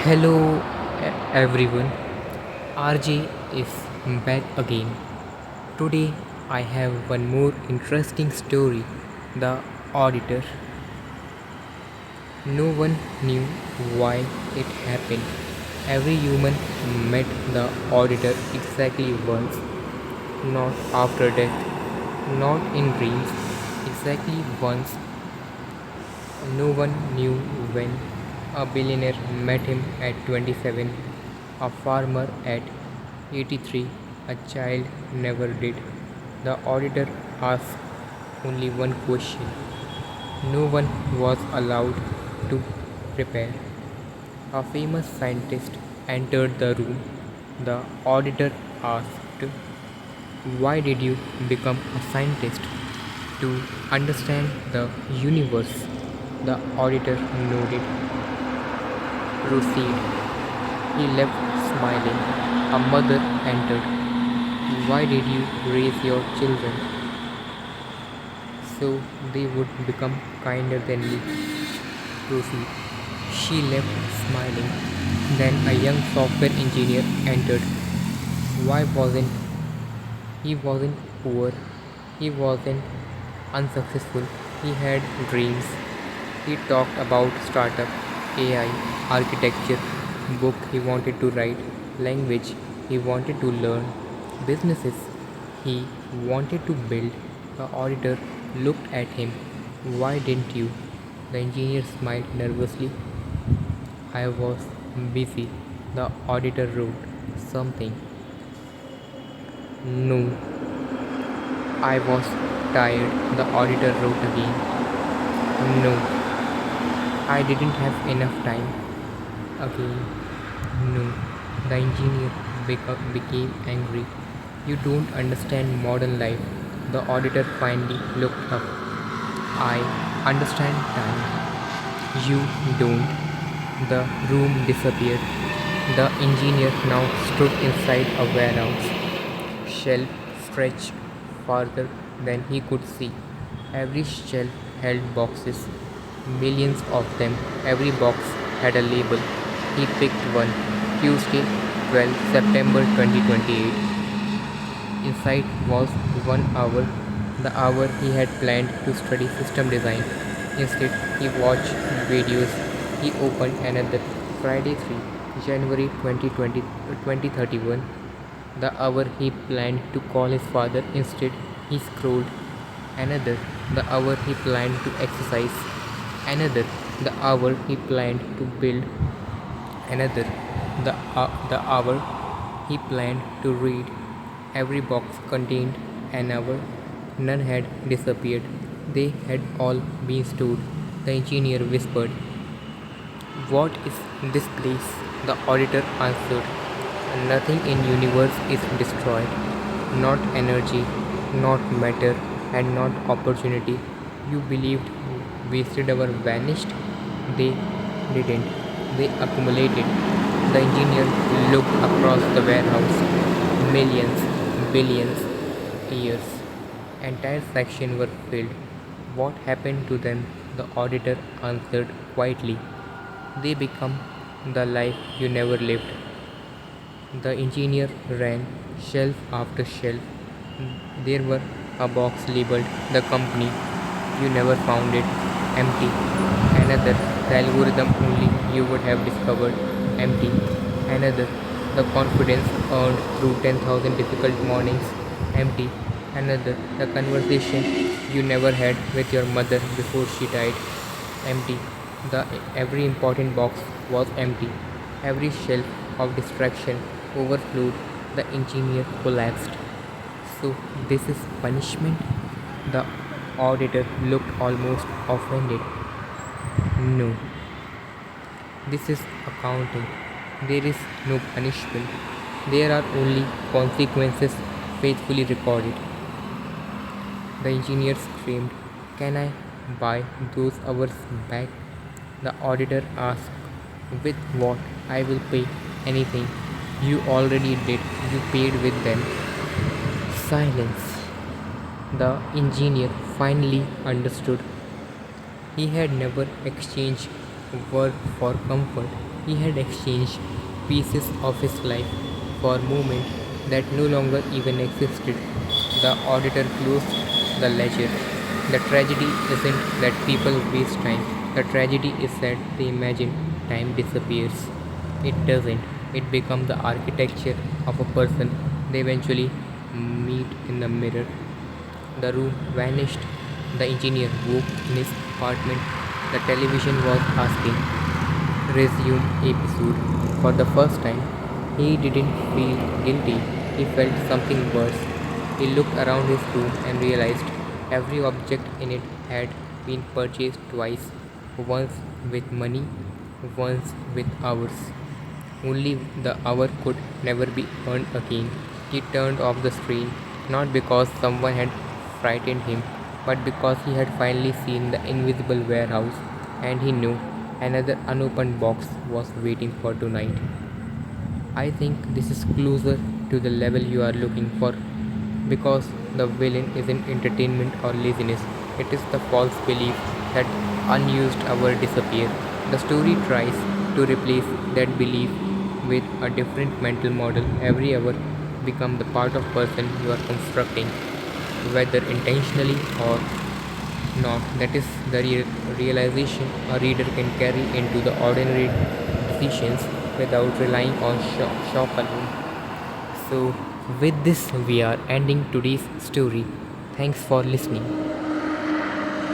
Hello everyone, RJ is back again. Today I have one more interesting story. The auditor. No one knew why it happened. Every human met the auditor exactly once, not after death, not in dreams, exactly once. No one knew when. A billionaire met him at 27, a farmer at 83, a child never did. The auditor asked only one question. No one was allowed to prepare. A famous scientist entered the room. The auditor asked, "Why did you become a scientist?" "To understand the universe." The auditor nodded. "Proceed." He left smiling. A mother entered. "Why did you raise your children?" "So they would become kinder than me." "Proceed." She left smiling. Then a young software engineer entered. Why wasn't he wasn't poor? He wasn't unsuccessful. He had dreams. He talked about startup, AI, architecture, book he wanted to write, language he wanted to learn, businesses he wanted to build. The auditor looked at him. "Why didn't you?" The engineer smiled nervously. "I was busy." The auditor wrote something. "No, I was tired." The auditor wrote again. "No, I didn't have enough time." Again. "No." The engineer became angry. "You don't understand modern life." The auditor finally looked up. "I understand time." "You don't." The room disappeared. The engineer now stood inside a warehouse. Shelf stretched farther than he could see. Every shelf held boxes, millions of them. Every box had a label. He picked one. Tuesday, 12 September 2028. Inside was 1 hour, the hour he had planned to study system design. Instead, he watched videos. He opened another. Friday, 3 January 2031. The hour he planned to call his father. Instead, he scrolled. Another. The hour he planned to exercise. Another. The hour he planned to build. Another. The hour he planned to read. Every box contained an hour. None had disappeared. They had all been stored. The engineer whispered. "What is this place?" The auditor answered. "Nothing in universe is destroyed. Not energy, not matter, and not opportunity. You believed wasted hour vanished? They didn't. They accumulated." The engineer looked across the warehouse. Millions, billions, years. Entire sections were filled. "What happened to them?" The auditor answered quietly. "They become the life you never lived." The engineer ran shelf after shelf. There were a box labeled "The Company." You never found it. Empty. Another. "The algorithm only you would have discovered." Empty. Another. "The confidence earned through 10,000 difficult mornings." Empty. Another. "The conversation you never had with your mother before she died." Empty. The every important box was empty. Every shelf of distraction overflowed. The engineer collapsed. "So this is punishment?" The auditor looked almost offended. "No, this is accounting. There is no punishment. There are only consequences faithfully recorded." The engineer screamed. "Can I buy those hours back?" The auditor asked. "With what?" "I will pay anything." "You already did. You paid with them." Silence. The engineer finally understood. He had never exchanged work for comfort. He had exchanged pieces of his life for moments that no longer even existed. The auditor closed the ledger. The tragedy isn't that people waste time. The tragedy is that they imagine time disappears. It doesn't. It becomes the architecture of a person they eventually meet in the mirror. The room vanished. The engineer woke in his apartment. The television was asking, resume episode. For the first time, he didn't feel guilty. He felt something worse. He looked around his room and realized every object in it had been purchased twice, once with money, once with hours. Only the hour could never be earned again. He turned off the screen, not because someone had frightened him, but because he had finally seen the invisible warehouse and he knew another unopened box was waiting for tonight. I think this is closer to the level you are looking for because the villain isn't entertainment or laziness, it is the false belief that unused hours disappear. The story tries to replace that belief with a different mental model. Every hour become the part of person you are constructing, whether intentionally or not. That is the realization a reader can carry into the ordinary decisions without relying on shock alone. So, with this, we are ending today's story. Thanks for listening.